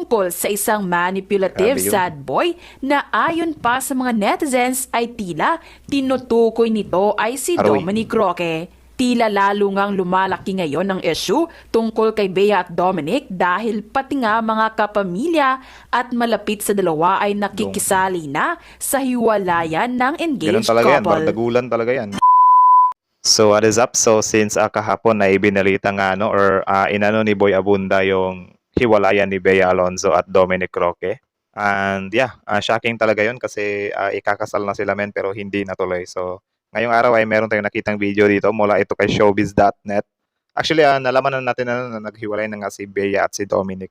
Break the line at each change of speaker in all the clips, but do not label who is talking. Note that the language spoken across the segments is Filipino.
tungkol sa isang manipulative
Grabe yun.
sad boy na ayon pa sa mga netizens ay tila tinutukoy nito ay si
Aroy.
Dominic Roque. Tila lalo ngang lumalaki ngayon ang issue tungkol kay Bea at Dominic dahil pati nga mga kapamilya at malapit sa dalawa ay nakikisali na sa hiwalayan ng
Ganun
engaged
talaga yan.
couple.
Bardagulan talaga yan. So what is up? So since kahapon na ibinalita nga or inano ni Boy Abunda yung hiwalayan ni Bea Alonzo at Dominic Roque. And yeah, shocking talaga yun kasi ikakasal na sila men pero hindi natuloy. So ngayong araw ay meron tayong nakitang video dito mula ito kay showbiz.net. Actually, nalaman na natin na naghiwalay na nga si Bea at si Dominic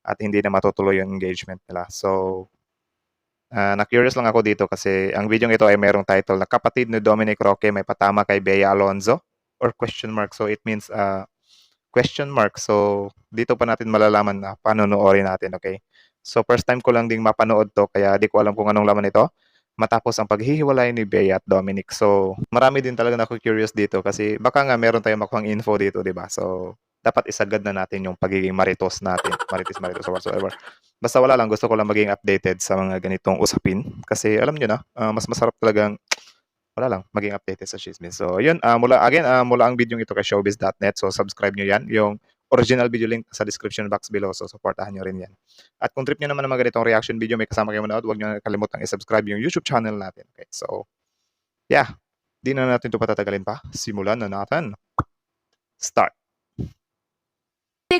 at hindi na matutuloy yung engagement nila. So na-curious lang ako dito kasi ang video ito ay merong title na Kapatid ni Dominic Roque may patama kay Bea Alonzo or question mark. So it means question mark. So dito pa natin malalaman na panonoorin natin, okay? So first time ko lang ding mapanood to kaya di ko alam kung anong laman ito matapos ang paghihiwalay ni Bea at Dominic. So marami din talaga na ako curious dito kasi baka nga meron tayong makuhang info dito, di ba? So dapat isagad na natin yung pagiging maritos natin. Maritis or whatsoever. Basta wala lang, gusto ko lang maging updated sa mga ganitong usapin. Kasi alam nyo na, mas masarap talagang, wala lang, maging updated sa chismis. So yun, mula ang video ito kay showbiz.net. So subscribe nyo yan. Yung original video link sa description box below. So supportahan nyo rin yan. At kung trip nyo naman ng mga ganitong reaction video, may kasama kayo manood, huwag nyo kalimutang i-subscribe yung YouTube channel natin. Okay, so yeah, di na natin ito patatagalin pa. Simulan na natin. Start.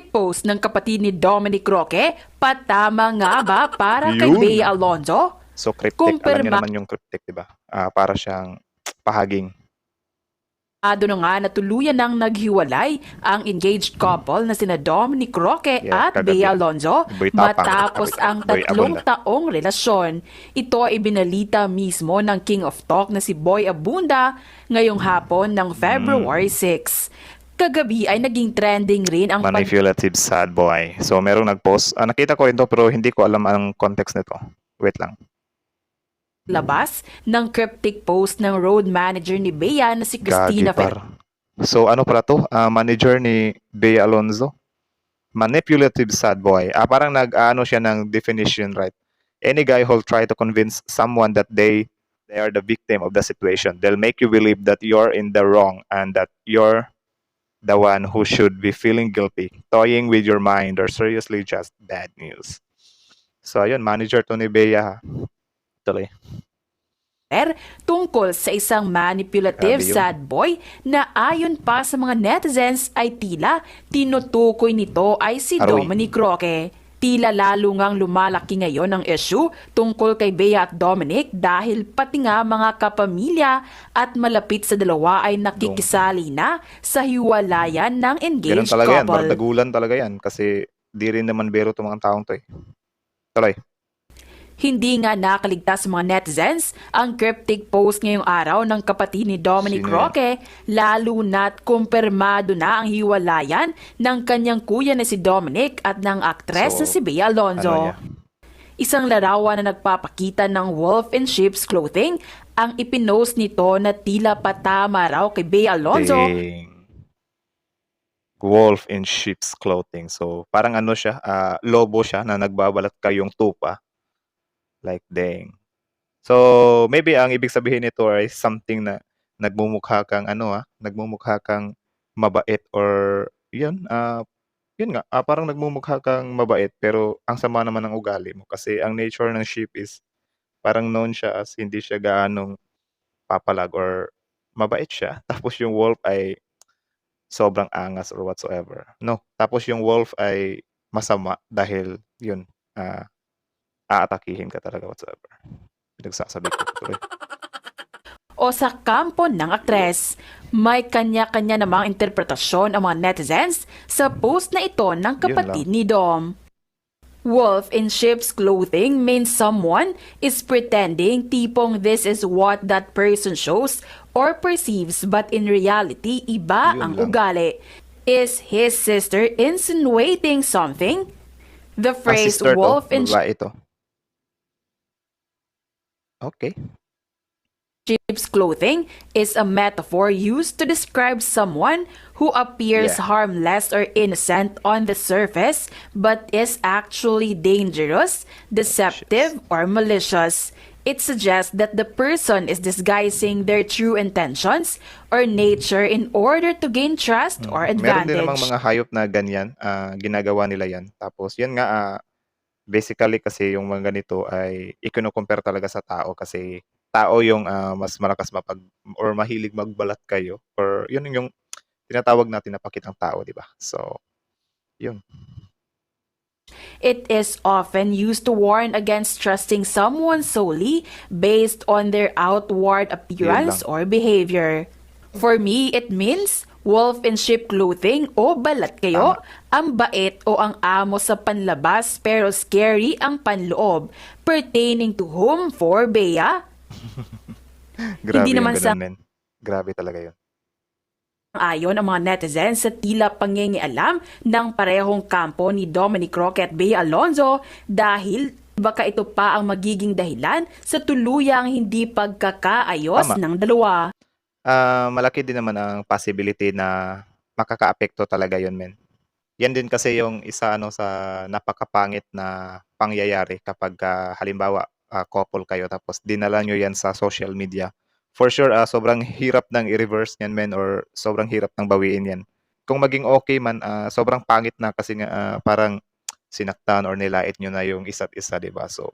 Post ng kapatid ni Dominic Roque, patama nga ba para kay
Yun.
Bea Alonzo?
So cryptic, alam nyo
Kumpirma-
naman yung cryptic, di ba? Para siyang pahaging.
na nga na tuluyan nang naghiwalay ang engaged couple na sina Dominic Roque
Yeah,
at
kagabi.
Bea Alonzo
Boy Tapang.
matapos ang
Boy
3
Abunda.
taong relasyon. Ito ay binalita mismo ng King of Talk na si Boy Abunda ngayong hapon ng February 6. Kagabi ay naging trending rin ang
Manipulative sad boy. So merong nag-post. Nakita ko rin to pero hindi ko alam ang context nito. Wait lang.
paglabas ng cryptic post ng road manager ni Bea na si Christina
Gagi par. So ano pala to? Manager ni Bea Alonzo. Manipulative sad boy. Parang nag-ano siya ng definition, right? Any guy who'll try to convince someone that they are the victim of the situation. They'll make you believe that you're in the wrong and that you're the one who should be feeling guilty, toying with your mind, or seriously just bad news. So ayun, manager to ni Bea. Tuloy.
tungkol sa isang manipulative
Grabe yun.
sad boy na ayon pa sa mga netizens ay tila tinutukoy nito ay si
Aroy.
Dominic Roque. Tila lalo ngang lumalaki ngayon ang issue tungkol kay Bea at Dominic dahil pati nga mga kapamilya at malapit sa dalawa ay nakikisali na sa hiwalayan ng
Ganun
engaged
talaga yan,
couple.
bardagulan talaga yan kasi di rin naman biro itong mga taong to eh. Tuloy.
Hindi nga nakaligtas sa mga netizens ang cryptic post ngayong araw ng kapatid ni Dominic
Sino yan?
Roque, lalo na't kumpirmado na ang hiwalayan ng kanyang kuya na si Dominic at ng aktres
So,
na si Bea Alonzo.
ano niya?
Isang larawan na nagpapakita ng wolf in sheep's clothing ang ipinost nito na tila patama raw kay Bea Alonzo.
Dang. Wolf in sheep's clothing. So parang ano siya, lobo siya na nagbabalat kayong tupa. Like dang. So maybe ang ibig sabihin nito ay something na nagmumukha kang nagmumukha kang mabait or yun nga, parang nagmumukha kang mabait pero ang sama naman ng ugali mo kasi ang nature ng sheep is parang known siya as hindi siya gaanong papalag or mabait siya. Tapos yung wolf ay sobrang angas or whatsoever. No, tapos yung wolf ay masama dahil yun, aatakihin ka talaga whatsoever. Pinagsasabi ko. Tuloy.
O sa kampo ng aktres. May kanya-kanya namang interpretasyon ang mga netizens sa post na ito ng kapatid ni Dom. Wolf in sheep's clothing means someone is pretending tipong this is what that person shows or perceives but in reality iba
Yun
ang
lang.
ugali. Is his sister insinuating something? The phrase
Sister
wolf in
babae ito. Okay.
sheep's clothing is a metaphor used to describe someone who appears
Yeah.
harmless or innocent on the surface but is actually dangerous, deceptive, or malicious. It suggests that the person is disguising their true intentions or nature in order to gain trust or
Meron din namang
advantage.
mga hayop na ganyan, ginagawa nila yan. Tapos yun nga, basically kasi yung mga ganito ay ikino-compare talaga sa tao kasi tao yung mas malakas or mahilig magbalat kayo or yun yung tinatawag natin na pakitang tao, di ba? So, yun.
It is often used to warn against trusting someone solely based on their outward
Yun
appearance
lang.
or behavior. For me, it means wolf in sheep clothing o balat kayo,
Tama.
ang bait o ang amo sa panlabas pero scary ang panloob. Pertaining to whom for Bea?
Grabe
Hindi
yung
naman sa
ganun, men. Grabe talaga yun.
ayon ang mga netizens sa tila pangingialam ng parehong kampo ni Dominic Roque at Bea Alonzo dahil baka ito pa ang magiging dahilan sa tuluyang hindi pagkakaayos
Tama.
ng dalawa.
Malaki din naman ang possibility na makakaapekto talaga yun, men. Yan din kasi yung isa sa napakapangit na pangyayari kapag halimbawa couple kayo tapos dinala nyo yan sa social media. For sure, sobrang hirap ng i-reverse yan, men, or sobrang hirap ng bawiin yan. Kung maging okay man, sobrang pangit na kasi nga parang sinaktan or nilait nyo na yung isa't isa, di ba? So,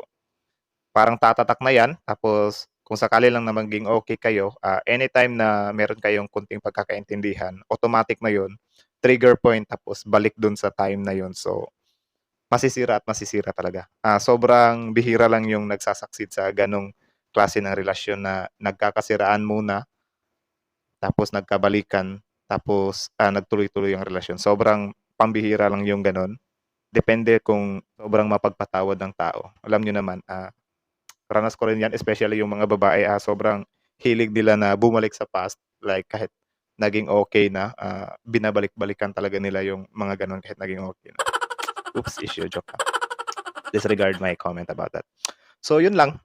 parang tatatak na yan. Tapos, kung sakali lang na maging okay kayo, anytime na meron kayong kunting pagkakaintindihan, automatic na yun, trigger point, tapos balik dun sa time na yun. So, masisira at masisira talaga. Sobrang bihira lang yung nagsasucceed sa ganong klase ng relasyon na nagkakasiraan muna, tapos nagkabalikan, tapos nagtuloy-tuloy ang relasyon. Sobrang pambihira lang yung ganon. Depende kung sobrang mapagpatawad ng tao. Alam nyo naman, ranas ko rin yan, especially yung mga babae, sobrang hilig nila na bumalik sa past, like kahit naging okay na, binabalik-balikan talaga nila yung mga ganon kahit naging okay na. Oops, issue, joke lang. Disregard my comment about that. So, yun lang.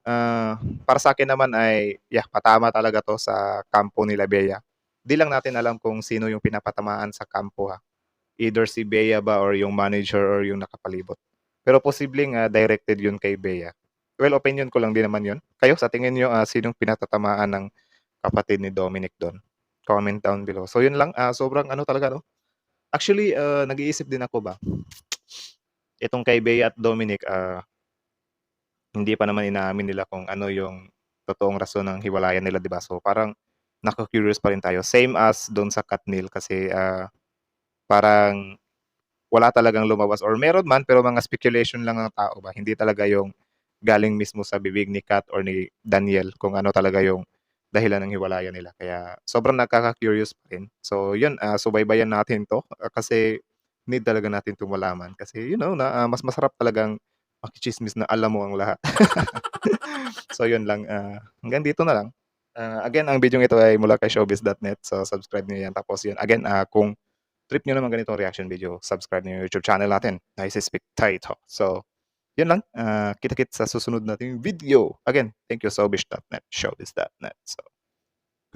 Para sa akin naman ay, patama talaga to sa kampo nila Bea. Di lang natin alam kung sino yung pinapatamaan sa kampo, ha. Either si Bea ba or yung manager or yung nakapalibot. Pero posibleng directed yun kay Bea. Well, opinion ko lang din naman yun. Kayo, sa tingin nyo, sinong pinatatamaan ng kapatid ni Dominic doon? Comment down below. So, yun lang. Sobrang talaga, no? Actually, nag-iisip din ako ba? Itong kay Bea at Dominic, hindi pa naman inaamin nila kung ano yung totoong rason ng hiwalayan nila, di ba? So, parang naka-curious pa rin tayo. Same as doon sa Katnil kasi parang wala talagang lumabas or meron man pero mga speculation lang ng tao ba. Hindi talaga yung galing mismo sa bibig ni Kat or ni Daniel kung ano talaga yung dahilan ng hiwalayan nila. Kaya sobrang nakaka-curious pa rin. So, yun, subaybayan natin to kasi need talaga natin itong malaman. Kasi, na mas masarap talagang makichismis na alam mo ang lahat. So, yun lang. Hanggang dito na lang. Again, ang video ito ay mula kay showbiz.net. So, subscribe niyo yan. Tapos yun, again, kung trip nyo naman ganitong reaction video, subscribe niyo yung YouTube channel natin. Nice Speak Taito. So, yun lang. Kita-kit sa susunod nating video. Again, thank you, showbiz.net, showbiz.net. So,